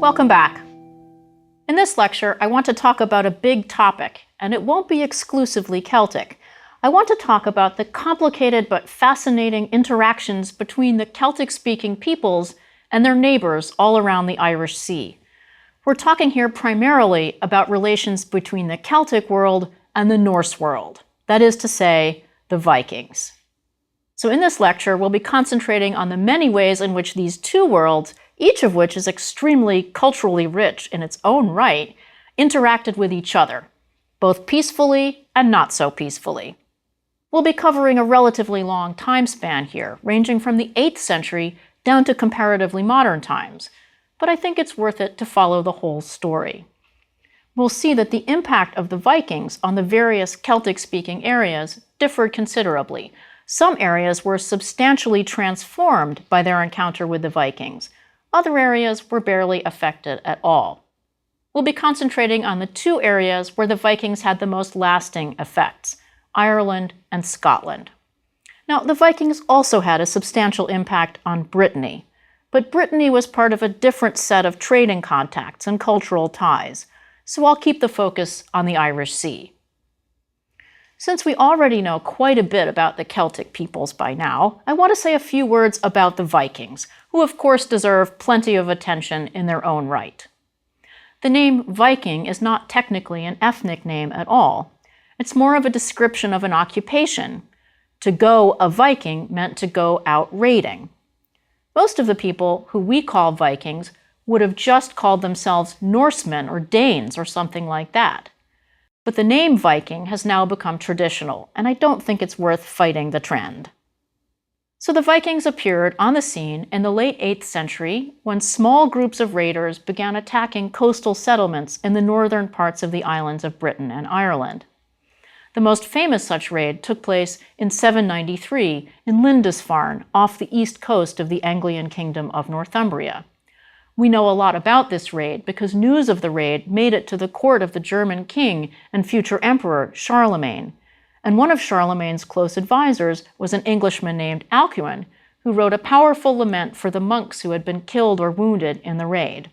Welcome back. In this lecture, I want to talk about a big topic, and it won't be exclusively Celtic. I want to talk about the complicated but fascinating interactions between the Celtic-speaking peoples and their neighbors all around the Irish Sea. We're talking here primarily about relations between the Celtic world and the Norse world, that is to say, the Vikings. So in this lecture, we'll be concentrating on the many ways in which these two worlds, each of which is extremely culturally rich in its own right, interacted with each other, both peacefully and not so peacefully. We'll be covering a relatively long time span here, ranging from the 8th century down to comparatively modern times, but I think it's worth it to follow the whole story. We'll see that the impact of the Vikings on the various Celtic-speaking areas differed considerably. Some areas were substantially transformed by their encounter with the Vikings. Other areas were barely affected at all. We'll be concentrating on the two areas where the Vikings had the most lasting effects, Ireland and Scotland. Now, the Vikings also had a substantial impact on Brittany, but Brittany was part of a different set of trading contacts and cultural ties, so I'll keep the focus on the Irish Sea. Since we already know quite a bit about the Celtic peoples by now, I want to say a few words about the Vikings, who of course deserve plenty of attention in their own right. The name Viking is not technically an ethnic name at all. It's more of a description of an occupation. To go a Viking meant to go out raiding. Most of the people who we call Vikings would have just called themselves Norsemen or Danes or something like that. But the name Viking has now become traditional, and I don't think it's worth fighting the trend. So the Vikings appeared on the scene in the late 8th century when small groups of raiders began attacking coastal settlements in the northern parts of the islands of Britain and Ireland. The most famous such raid took place in 793 in Lindisfarne, off the east coast of the Anglian Kingdom of Northumbria. We know a lot about this raid because news of the raid made it to the court of the German king and future emperor Charlemagne, and one of Charlemagne's close advisors was an Englishman named Alcuin, who wrote a powerful lament for the monks who had been killed or wounded in the raid.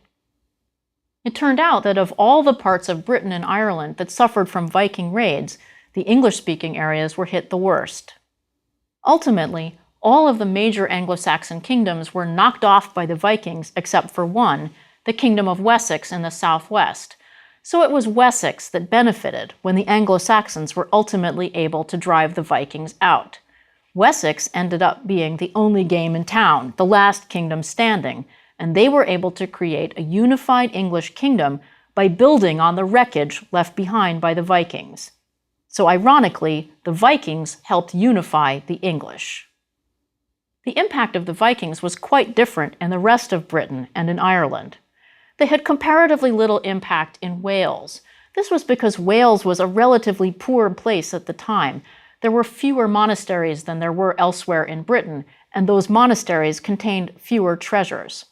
It turned out that of all the parts of Britain and Ireland that suffered from Viking raids, the English-speaking areas were hit the worst. Ultimately, all of the major Anglo-Saxon kingdoms were knocked off by the Vikings except for one, the Kingdom of Wessex in the southwest. So it was Wessex that benefited when the Anglo-Saxons were ultimately able to drive the Vikings out. Wessex ended up being the only game in town, the last kingdom standing, and they were able to create a unified English kingdom by building on the wreckage left behind by the Vikings. So ironically, the Vikings helped unify the English. The impact of the Vikings was quite different in the rest of Britain and in Ireland. They had comparatively little impact in Wales. This was because Wales was a relatively poor place at the time. There were fewer monasteries than there were elsewhere in Britain, and those monasteries contained fewer treasures.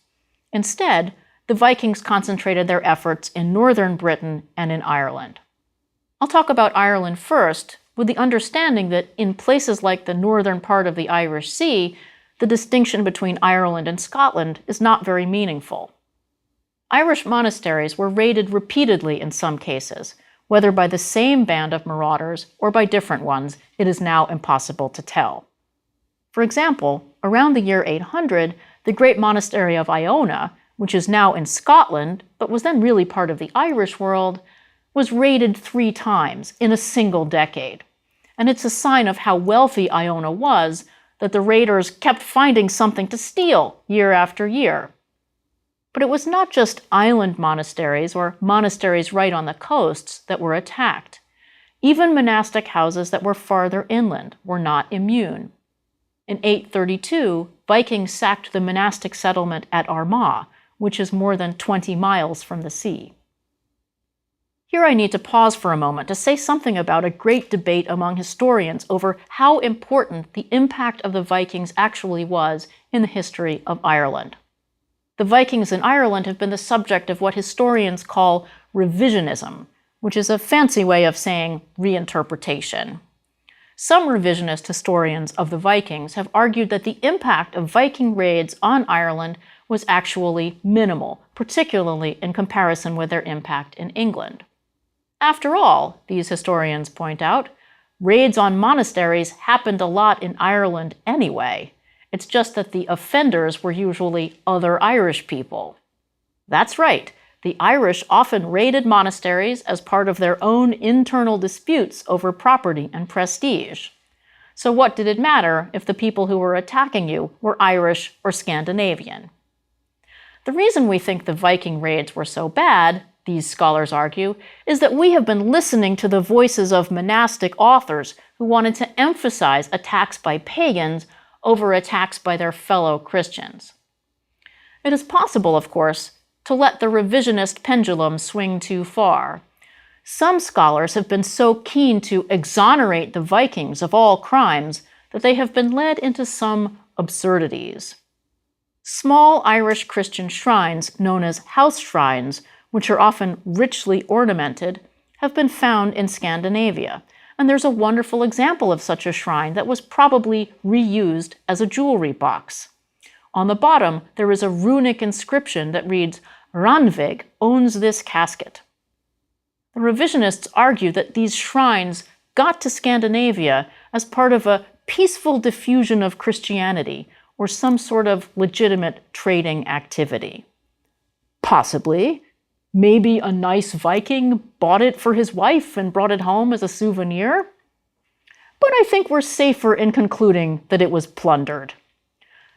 Instead, the Vikings concentrated their efforts in northern Britain and in Ireland. I'll talk about Ireland first, with the understanding that in places like the northern part of the Irish Sea, the distinction between Ireland and Scotland is not very meaningful. Irish monasteries were raided repeatedly in some cases. Whether by the same band of marauders or by different ones, it is now impossible to tell. For example, around the year 800, the great monastery of Iona, which is now in Scotland, but was then really part of the Irish world, was raided 3 times in a single decade. And it's a sign of how wealthy Iona was that the raiders kept finding something to steal year after year. But it was not just island monasteries or monasteries right on the coasts that were attacked. Even monastic houses that were farther inland were not immune. In 832, Vikings sacked the monastic settlement at Armagh, which is more than 20 miles from the sea. Here I need to pause for a moment to say something about a great debate among historians over how important the impact of the Vikings actually was in the history of Ireland. The Vikings in Ireland have been the subject of what historians call revisionism, which is a fancy way of saying reinterpretation. Some revisionist historians of the Vikings have argued that the impact of Viking raids on Ireland was actually minimal, particularly in comparison with their impact in England. After all, these historians point out, raids on monasteries happened a lot in Ireland anyway. It's just that the offenders were usually other Irish people. That's right, the Irish often raided monasteries as part of their own internal disputes over property and prestige. So what did it matter if the people who were attacking you were Irish or Scandinavian? The reason we think the Viking raids were so bad, these scholars argue, is that we have been listening to the voices of monastic authors who wanted to emphasize attacks by pagans over attacks by their fellow Christians. It is possible, of course, to let the revisionist pendulum swing too far. Some scholars have been so keen to exonerate the Vikings of all crimes that they have been led into some absurdities. Small Irish Christian shrines, known as house shrines, which are often richly ornamented, have been found in Scandinavia, and there's a wonderful example of such a shrine that was probably reused as a jewelry box. On the bottom, there is a runic inscription that reads, "Ranvig owns this casket." The revisionists argue that these shrines got to Scandinavia as part of a peaceful diffusion of Christianity, or some sort of legitimate trading activity. Possibly. Maybe a nice Viking bought it for his wife and brought it home as a souvenir. But I think we're safer in concluding that it was plundered.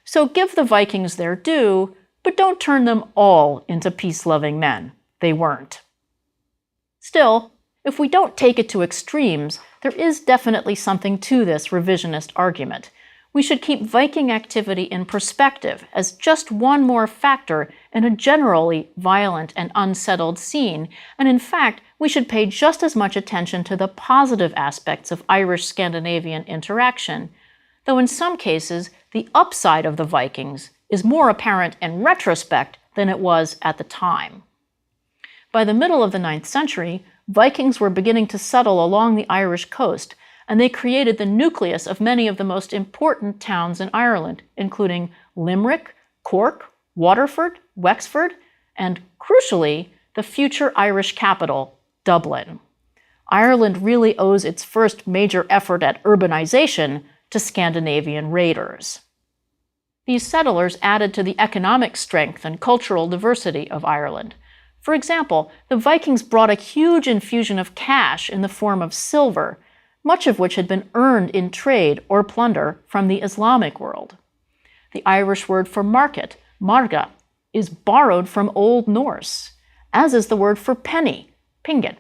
So give the Vikings their due, but don't turn them all into peace-loving men. They weren't. Still, if we don't take it to extremes, there is definitely something to this revisionist argument. We should keep Viking activity in perspective as just one more factor in a generally violent and unsettled scene, and in fact, we should pay just as much attention to the positive aspects of Irish-Scandinavian interaction, though in some cases, the upside of the Vikings is more apparent in retrospect than it was at the time. By the middle of the 9th century, Vikings were beginning to settle along the Irish coast, and they created the nucleus of many of the most important towns in Ireland, including Limerick, Cork, Waterford, Wexford, and, crucially, the future Irish capital, Dublin. Ireland really owes its first major effort at urbanization to Scandinavian raiders. These settlers added to the economic strength and cultural diversity of Ireland. For example, the Vikings brought a huge infusion of cash in the form of silver, much of which had been earned in trade or plunder from the Islamic world. The Irish word for market, marga, is borrowed from Old Norse, as is the word for penny, pingen.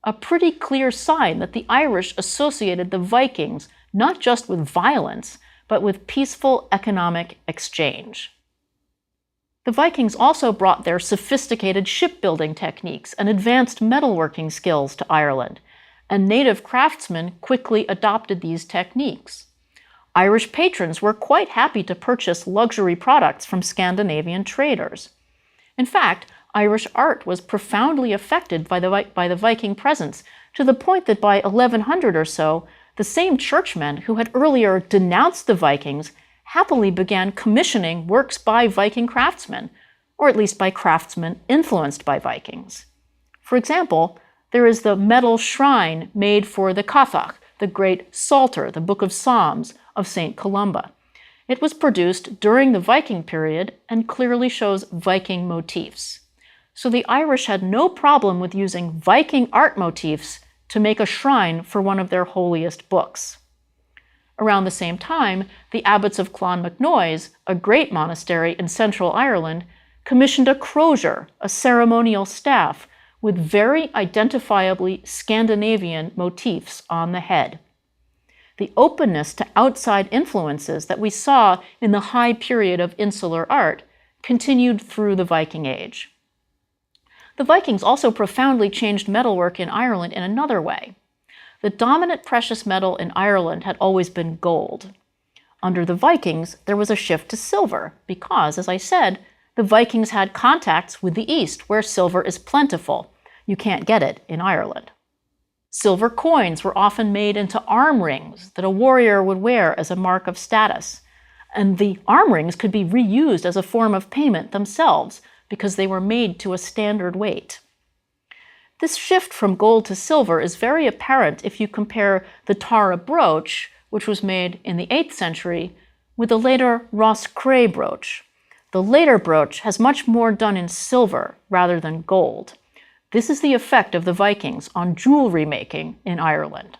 A pretty clear sign that the Irish associated the Vikings not just with violence, but with peaceful economic exchange. The Vikings also brought their sophisticated shipbuilding techniques and advanced metalworking skills to Ireland, and native craftsmen quickly adopted these techniques. Irish patrons were quite happy to purchase luxury products from Scandinavian traders. In fact, Irish art was profoundly affected by the Viking presence, to the point that by 1100 or so, the same churchmen who had earlier denounced the Vikings happily began commissioning works by Viking craftsmen, or at least by craftsmen influenced by Vikings. For example, there is the metal shrine made for the Cathach, the great Psalter, the Book of Psalms of St. Columba. It was produced during the Viking period and clearly shows Viking motifs. So the Irish had no problem with using Viking art motifs to make a shrine for one of their holiest books. Around the same time, the abbots of Clonmacnoise, a great monastery in central Ireland, commissioned a crozier, a ceremonial staff, with very identifiably Scandinavian motifs on the head. The openness to outside influences that we saw in the high period of insular art continued through the Viking Age. The Vikings also profoundly changed metalwork in Ireland in another way. The dominant precious metal in Ireland had always been gold. Under the Vikings, there was a shift to silver because, as I said, the Vikings had contacts with the East, where silver is plentiful. You can't get it in Ireland. Silver coins were often made into arm rings that a warrior would wear as a mark of status. and the arm rings could be reused as a form of payment themselves because they were made to a standard weight. This shift from gold to silver is very apparent if you compare the Tara brooch, which was made in the 8th century, with the later Ross-Cray brooch. The later brooch has much more done in silver rather than gold. This is the effect of the Vikings on jewelry making in Ireland.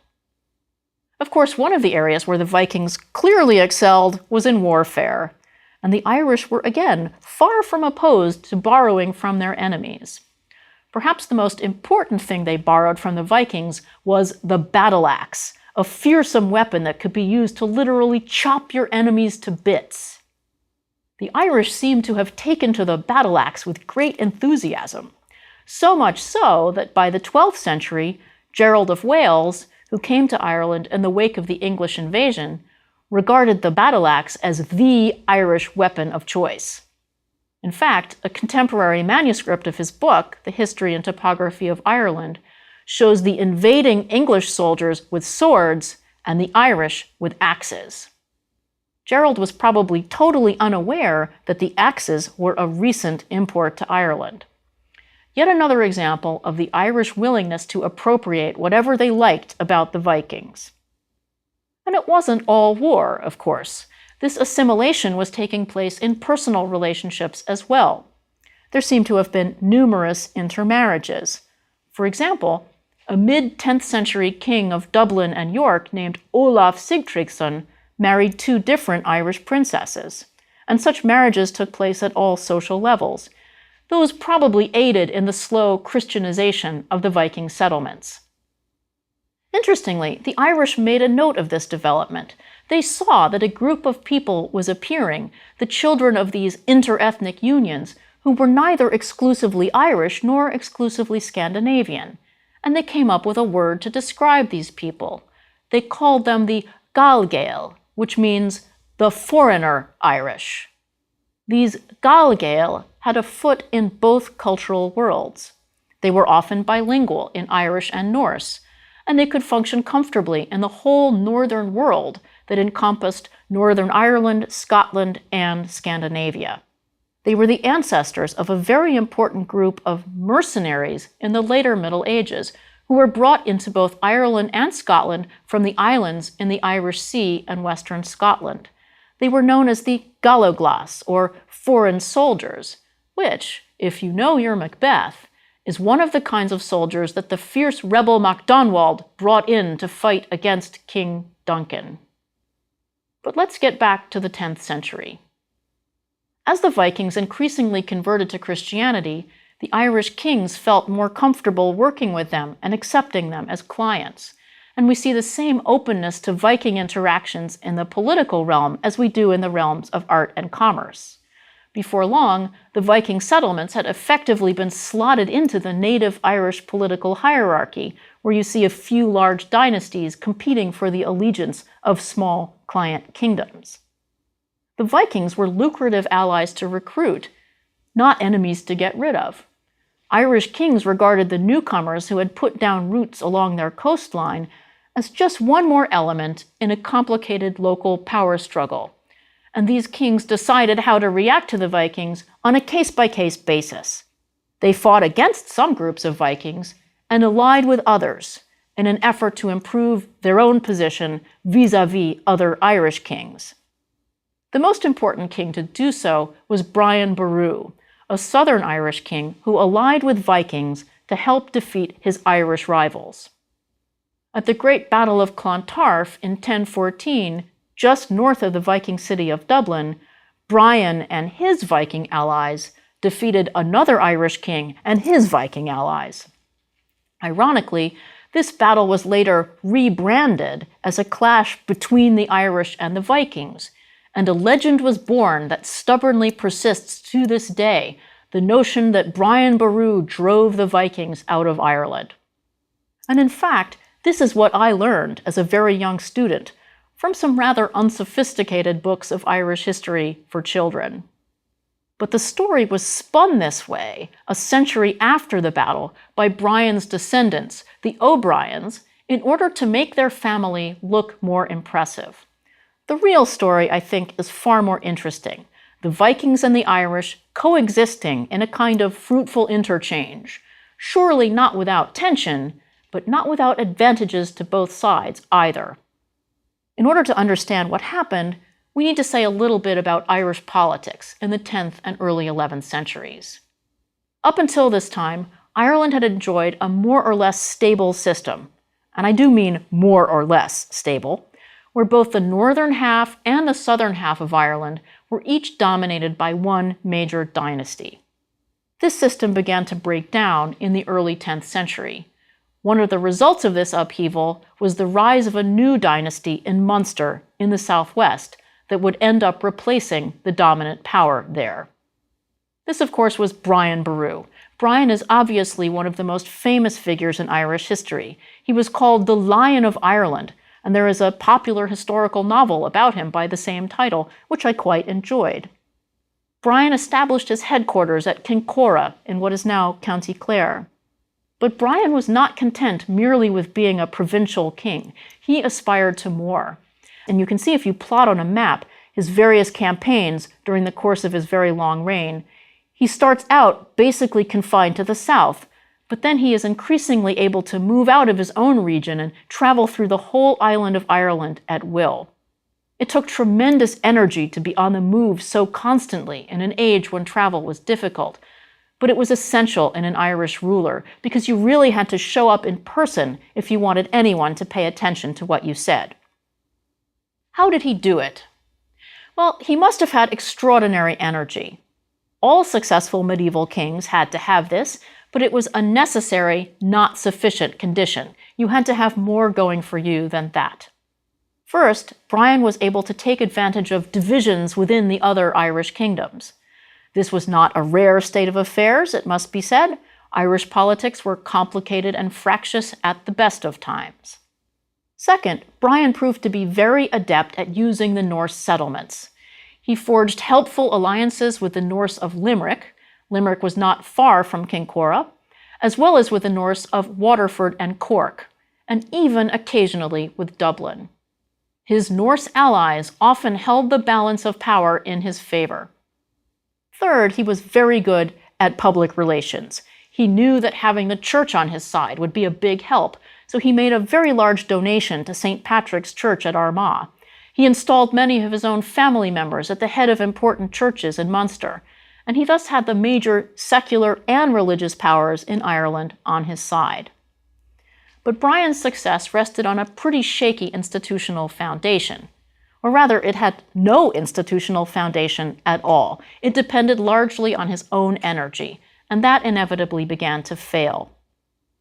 Of course, one of the areas where the Vikings clearly excelled was in warfare, and the Irish were again far from opposed to borrowing from their enemies. Perhaps the most important thing they borrowed from the Vikings was the battle axe, a fearsome weapon that could be used to literally chop your enemies to bits. The Irish seem to have taken to the battle axe with great enthusiasm, so much so that by the 12th century, Gerald of Wales, who came to Ireland in the wake of the English invasion, regarded the battle axe as the Irish weapon of choice. In fact, a contemporary manuscript of his book, The History and Topography of Ireland, shows the invading English soldiers with swords and the Irish with axes. Gerald was probably totally unaware that the axes were a recent import to Ireland. Yet another example of the Irish willingness to appropriate whatever they liked about the Vikings. And it wasn't all war, of course. This assimilation was taking place in personal relationships as well. There seem to have been numerous intermarriages. For example, a mid-10th century king of Dublin and York named Olaf Sigtryggsson married 2 different Irish princesses, and such marriages took place at all social levels. Those probably aided in the slow Christianization of the Viking settlements. Interestingly, the Irish made a note of this development. They saw that a group of people was appearing, the children of these interethnic unions, who were neither exclusively Irish nor exclusively Scandinavian, and they came up with a word to describe these people. They called them the Gaelgael, which means the foreigner Irish. These Gaelgael had a foot in both cultural worlds. They were often bilingual in Irish and Norse, and they could function comfortably in the whole northern world that encompassed Northern Ireland, Scotland, and Scandinavia. They were the ancestors of a very important group of mercenaries in the later Middle Ages, who were brought into both Ireland and Scotland from the islands in the Irish Sea and western Scotland. They were known as the Galloglas, or foreign soldiers, which, if you know your Macbeth, is one of the kinds of soldiers that the fierce rebel MacDonald brought in to fight against King Duncan. But let's get back to the 10th century. As the Vikings increasingly converted to Christianity, the Irish kings felt more comfortable working with them and accepting them as clients. And we see the same openness to Viking interactions in the political realm as we do in the realms of art and commerce. Before long, the Viking settlements had effectively been slotted into the native Irish political hierarchy, where you see a few large dynasties competing for the allegiance of small client kingdoms. The Vikings were lucrative allies to recruit, not enemies to get rid of. Irish kings regarded the newcomers who had put down roots along their coastline as just one more element in a complicated local power struggle. And these kings decided how to react to the Vikings on a case-by-case basis. They fought against some groups of Vikings and allied with others in an effort to improve their own position vis-à-vis other Irish kings. The most important king to do so was Brian Boru, a southern Irish king who allied with Vikings to help defeat his Irish rivals. At the Great Battle of Clontarf in 1014, just north of the Viking city of Dublin, Brian and his Viking allies defeated another Irish king and his Viking allies. Ironically, this battle was later rebranded as a clash between the Irish and the Vikings, and a legend was born that stubbornly persists to this day, the notion that Brian Boru drove the Vikings out of Ireland. And in fact, this is what I learned as a very young student from some rather unsophisticated books of Irish history for children. But the story was spun this way a century after the battle by Brian's descendants, the O'Briens, in order to make their family look more impressive. The real story, I think, is far more interesting. The Vikings and the Irish coexisting in a kind of fruitful interchange. Surely not without tension, but not without advantages to both sides either. In order to understand what happened, we need to say a little bit about Irish politics in the 10th and early 11th centuries. Up until this time, Ireland had enjoyed a more or less stable system, and I do mean more or less stable, where both the northern half and the southern half of Ireland were each dominated by one major dynasty. This system began to break down in the early 10th century. One of the results of this upheaval was the rise of a new dynasty in Munster in the southwest that would end up replacing the dominant power there. This, of course, was Brian Boru. Brian is obviously one of the most famous figures in Irish history. He was called the Lion of Ireland, and there is a popular historical novel about him by the same title, which I quite enjoyed. Brian established his headquarters at Kincora in what is now County Clare. But Brian was not content merely with being a provincial king. He aspired to more. And you can see if you plot on a map his various campaigns during the course of his very long reign. He starts out basically confined to the south, but then he is increasingly able to move out of his own region and travel through the whole island of Ireland at will. It took tremendous energy to be on the move so constantly in an age when travel was difficult, but it was essential in an Irish ruler because you really had to show up in person if you wanted anyone to pay attention to what you said. How did he do it? Well, he must have had extraordinary energy. All successful medieval kings had to have this, but it was a necessary, not sufficient condition. You had to have more going for you than that. First, Brian was able to take advantage of divisions within the other Irish kingdoms. This was not a rare state of affairs, it must be said. Irish politics were complicated and fractious at the best of times. Second, Brian proved to be very adept at using the Norse settlements. He forged helpful alliances with the Norse of Limerick. Limerick was not far from Kincora, as well as with the Norse of Waterford and Cork, and even occasionally with Dublin. His Norse allies often held the balance of power in his favor. Third, he was very good at public relations. He knew that having the church on his side would be a big help, so he made a very large donation to St. Patrick's Church at Armagh. He installed many of his own family members at the head of important churches in Munster, and he thus had the major secular and religious powers in Ireland on his side. But Brian's success rested on a pretty shaky institutional foundation. Or rather, it had no institutional foundation at all. It depended largely on his own energy, and that inevitably began to fail.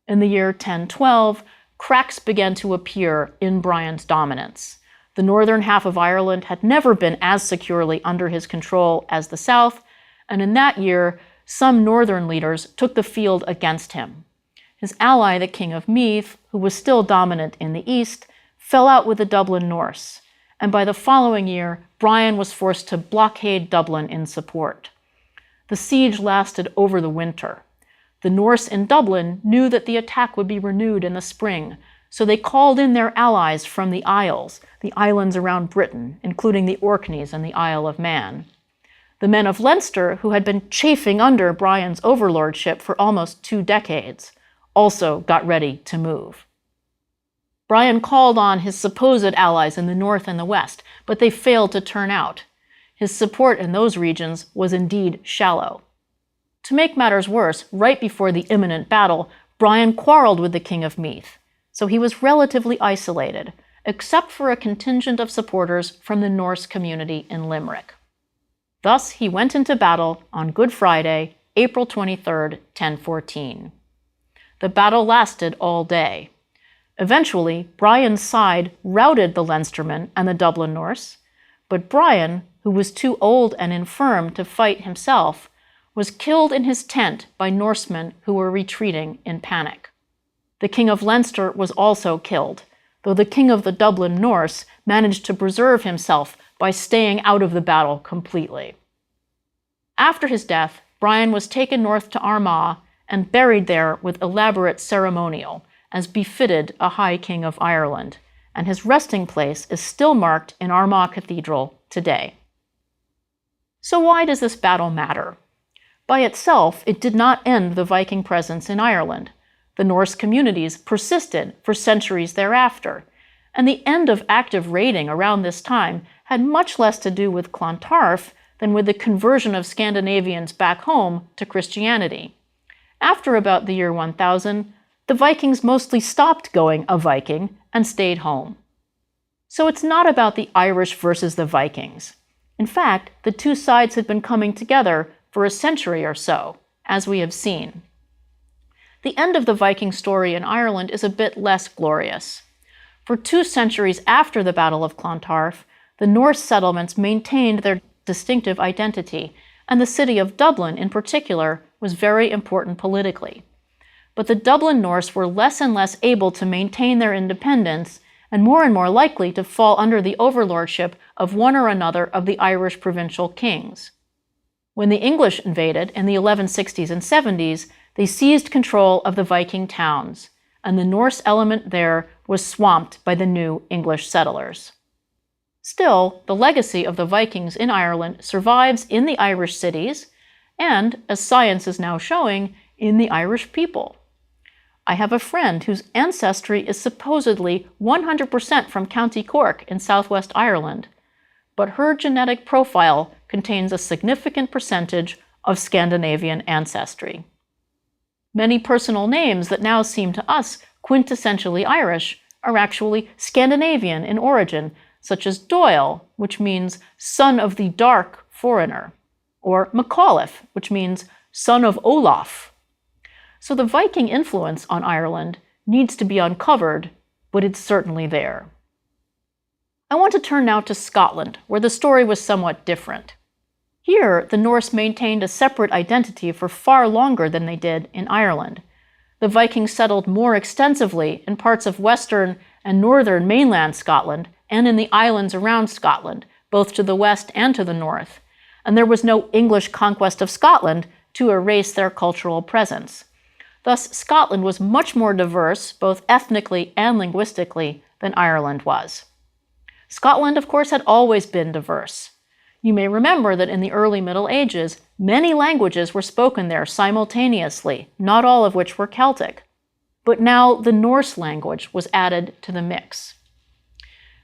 In the year 1012, cracks began to appear in Brian's dominance. The northern half of Ireland had never been as securely under his control as the south, and in that year, some northern leaders took the field against him. His ally, the King of Meath, who was still dominant in the east, fell out with the Dublin Norse, and by the following year, Brian was forced to blockade Dublin in support. The siege lasted over the winter. The Norse in Dublin knew that the attack would be renewed in the spring, so they called in their allies from the Isles, the islands around Britain, including the Orkneys and the Isle of Man. The men of Leinster, who had been chafing under Brian's overlordship for almost 2 decades, also got ready to move. Brian called on his supposed allies in the north and the west, but they failed to turn out. His support in those regions was indeed shallow. To make matters worse, right before the imminent battle, Brian quarreled with the King of Meath, so he was relatively isolated, except for a contingent of supporters from the Norse community in Limerick. Thus, he went into battle on Good Friday, April 23, 1014. The battle lasted all day. Eventually, Brian's side routed the Leinstermen and the Dublin Norse, but Brian, who was too old and infirm to fight himself, was killed in his tent by Norsemen who were retreating in panic. The King of Leinster was also killed, though the King of the Dublin Norse managed to preserve himself by staying out of the battle completely. After his death, Brian was taken north to Armagh and buried there with elaborate ceremonial, as befitted a High King of Ireland, and his resting place is still marked in Armagh Cathedral today. So why does this battle matter? By itself, it did not end the Viking presence in Ireland. The Norse communities persisted for centuries thereafter, and the end of active raiding around this time had much less to do with Clontarf than with the conversion of Scandinavians back home to Christianity. After about the year 1000, the Vikings mostly stopped going a Viking and stayed home. So it's not about the Irish versus the Vikings. In fact, the two sides had been coming together for a century or so, as we have seen. The end of the Viking story in Ireland is a bit less glorious. For 2 centuries after the Battle of Clontarf, the Norse settlements maintained their distinctive identity, and the city of Dublin in particular was very important politically. But the Dublin Norse were less and less able to maintain their independence and more likely to fall under the overlordship of one or another of the Irish provincial kings. When the English invaded in the 1160s and 70s, they seized control of the Viking towns, and the Norse element there was swamped by the new English settlers. Still, the legacy of the Vikings in Ireland survives in the Irish cities and, as science is now showing, in the Irish people. I have a friend whose ancestry is supposedly 100% from County Cork in southwest Ireland, but her genetic profile contains a significant percentage of Scandinavian ancestry. Many personal names that now seem to us quintessentially Irish are actually Scandinavian in origin, such as Doyle, which means son of the dark foreigner, or McAuliffe, which means son of Olaf. So the Viking influence on Ireland needs to be uncovered, but it's certainly there. I want to turn now to Scotland, where the story was somewhat different. Here, the Norse maintained a separate identity for far longer than they did in Ireland. The Vikings settled more extensively in parts of western and northern mainland Scotland and in the islands around Scotland, both to the west and to the north, and there was no English conquest of Scotland to erase their cultural presence. Thus, Scotland was much more diverse, both ethnically and linguistically, than Ireland was. Scotland, of course, had always been diverse. You may remember that in the early Middle Ages, many languages were spoken there simultaneously, not all of which were Celtic. But now the Norse language was added to the mix.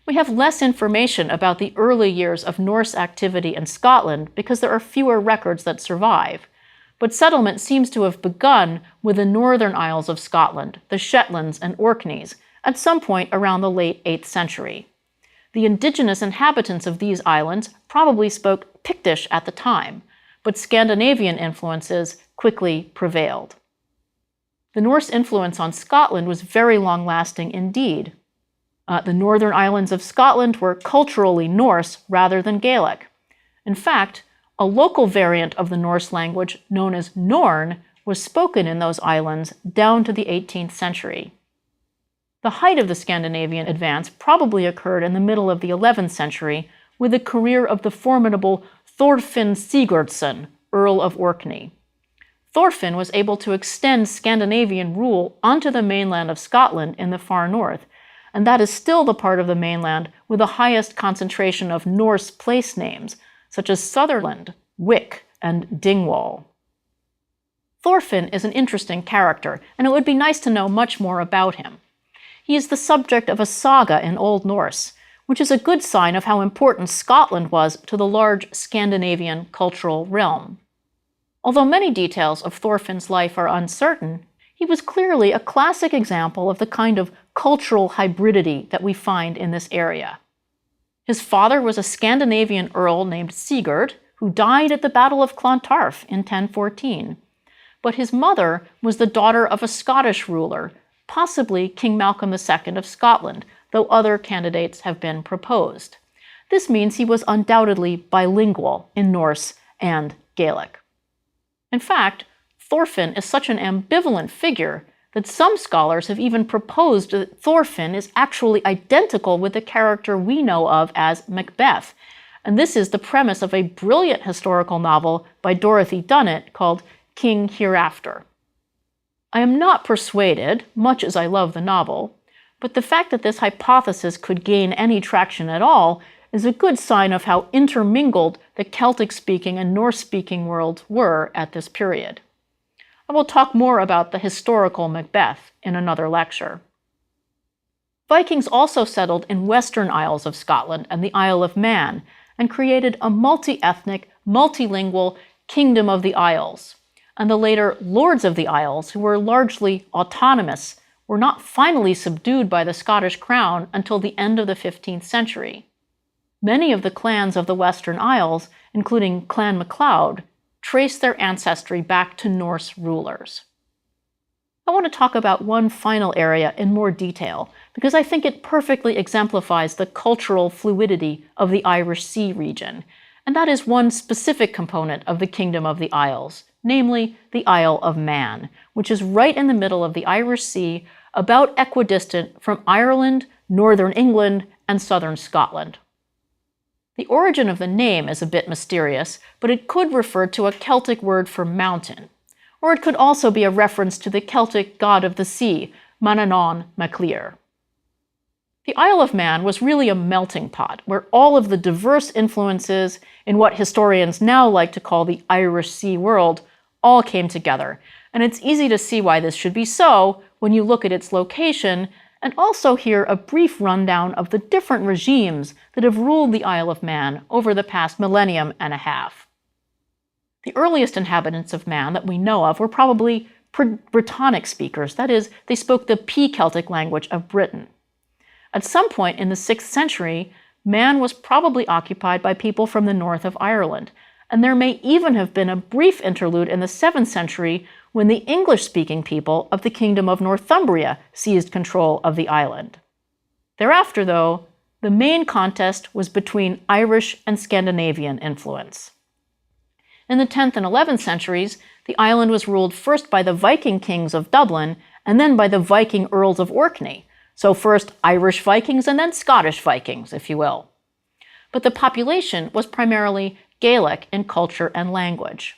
We have less information about the early years of Norse activity in Scotland because there are fewer records that survive. But settlement seems to have begun with the northern Isles of Scotland, the Shetlands and Orkneys, at some point around the late 8th century. The indigenous inhabitants of these islands probably spoke Pictish at the time, but Scandinavian influences quickly prevailed. The Norse influence on Scotland was very long-lasting indeed. The northern islands of Scotland were culturally Norse rather than Gaelic. In fact, a local variant of the Norse language known as Norn was spoken in those islands down to the 18th century. The height of the Scandinavian advance probably occurred in the middle of the 11th century with the career of the formidable Thorfinn Sigurdsson, Earl of Orkney. Thorfinn was able to extend Scandinavian rule onto the mainland of Scotland in the far north, and that is still the part of the mainland with the highest concentration of Norse place names, such as Sutherland, Wick, and Dingwall. Thorfinn is an interesting character, and it would be nice to know much more about him. He is the subject of a saga in Old Norse, which is a good sign of how important Scotland was to the large Scandinavian cultural realm. Although many details of Thorfinn's life are uncertain, he was clearly a classic example of the kind of cultural hybridity that we find in this area. His father was a Scandinavian earl named Sigurd, who died at the Battle of Clontarf in 1014. But his mother was the daughter of a Scottish ruler, possibly King Malcolm II of Scotland, though other candidates have been proposed. This means he was undoubtedly bilingual in Norse and Gaelic. In fact, Thorfinn is such an ambivalent figure that some scholars have even proposed that Thorfinn is actually identical with the character we know of as Macbeth, and this is the premise of a brilliant historical novel by Dorothy Dunnett called King Hereafter. I am not persuaded, much as I love the novel, But the fact that this hypothesis could gain any traction at all is a good sign of how intermingled the Celtic-speaking and Norse-speaking worlds were at this period. I will talk more about the historical Macbeth in another lecture. Vikings also settled in Western Isles of Scotland and the Isle of Man, and created a multi-ethnic, multilingual Kingdom of the Isles. And the later Lords of the Isles, who were largely autonomous, were not finally subdued by the Scottish crown until the end of the 15th century. Many of the clans of the Western Isles, including Clan MacLeod, trace their ancestry back to Norse rulers. I want to talk about one final area in more detail, because I think it perfectly exemplifies the cultural fluidity of the Irish Sea region, and that is one specific component of the Kingdom of the Isles, namely the Isle of Man, which is right in the middle of the Irish Sea, about equidistant from Ireland, northern England, and southern Scotland. The origin of the name is a bit mysterious, but it could refer to a Celtic word for mountain, or it could also be a reference to the Celtic god of the sea, Manannán mac Lir. The Isle of Man was really a melting pot, where all of the diverse influences in what historians now like to call the Irish Sea world all came together, and it's easy to see why this should be so when you look at its location and also hear a brief rundown of the different regimes that have ruled the Isle of Man over the past millennium and a half. The earliest inhabitants of Man that we know of were probably Brittonic speakers, that is, they spoke the P-Celtic language of Britain. At some point in the 6th century, Man was probably occupied by people from the north of Ireland, and there may even have been a brief interlude in the 7th century when the English-speaking people of the Kingdom of Northumbria seized control of the island. Thereafter, though, the main contest was between Irish and Scandinavian influence. In the 10th and 11th centuries, the island was ruled first by the Viking kings of Dublin and then by the Viking earls of Orkney. So first Irish Vikings and then Scottish Vikings, if you will. But the population was primarily Gaelic in culture and language.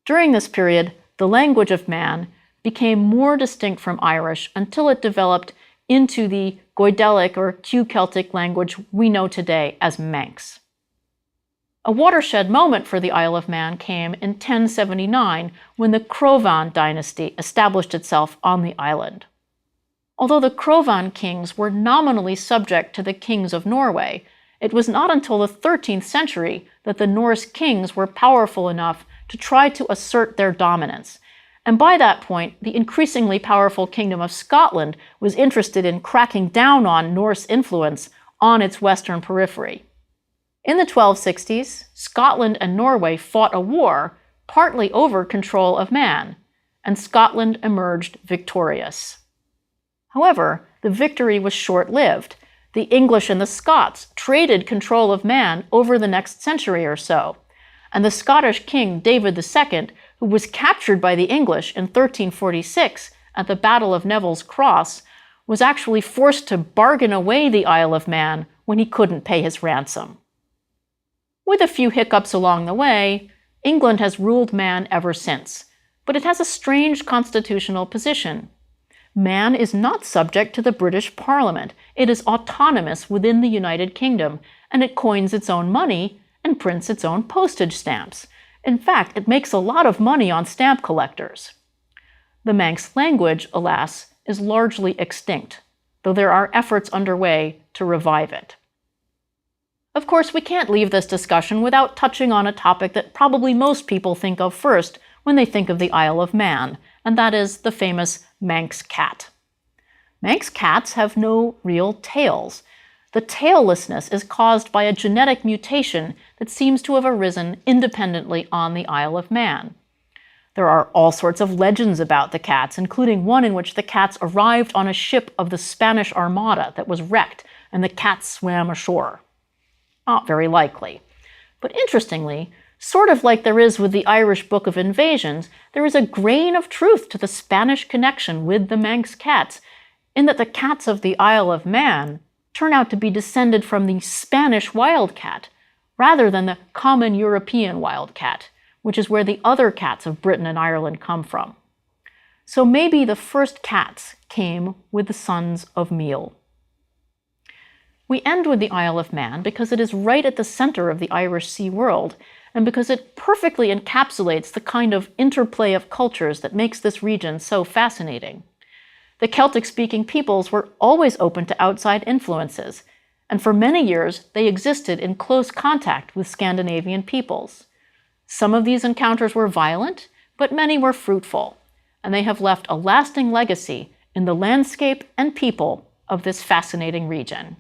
During this period, the language of Man became more distinct from Irish until it developed into the Goidelic or Q-Celtic language we know today as Manx. A watershed moment for the Isle of Man came in 1079 when the Crovan dynasty established itself on the island. Although the Crovan kings were nominally subject to the kings of Norway, it was not until the 13th century that the Norse kings were powerful enough to try to assert their dominance. And by that point, the increasingly powerful Kingdom of Scotland was interested in cracking down on Norse influence on its western periphery. In the 1260s, Scotland and Norway fought a war, partly over control of Man, and Scotland emerged victorious. However, the victory was short-lived. The English and the Scots traded control of Man over the next century or so, and the Scottish king David II, who was captured by the English in 1346 at the Battle of Neville's Cross, was actually forced to bargain away the Isle of Man when he couldn't pay his ransom. With a few hiccups along the way, England has ruled Man ever since, but it has a strange constitutional position. Man is not subject to the British Parliament. It is autonomous within the United Kingdom, and it coins its own money and prints its own postage stamps. In fact, it makes a lot of money on stamp collectors. The Manx language, alas, is largely extinct, though there are efforts underway to revive it. Of course, we can't leave this discussion without touching on a topic that probably most people think of first when they think of the Isle of Man, and that is the famous Manx cat. Manx cats have no real tails. The taillessness is caused by a genetic mutation that seems to have arisen independently on the Isle of Man. There are all sorts of legends about the cats, including one in which the cats arrived on a ship of the Spanish Armada that was wrecked, and the cats swam ashore. Not very likely. But interestingly, sort of like there is with the Irish Book of Invasions, there is a grain of truth to the Spanish connection with the Manx cats, in that the cats of the Isle of Man turn out to be descended from the Spanish wildcat, rather than the common European wildcat, which is where the other cats of Britain and Ireland come from. So maybe the first cats came with the sons of meal. We end with the Isle of Man because it is right at the center of the Irish Sea world, and because it perfectly encapsulates the kind of interplay of cultures that makes this region so fascinating. The Celtic-speaking peoples were always open to outside influences, and for many years they existed in close contact with Scandinavian peoples. Some of these encounters were violent, but many were fruitful, and they have left a lasting legacy in the landscape and people of this fascinating region.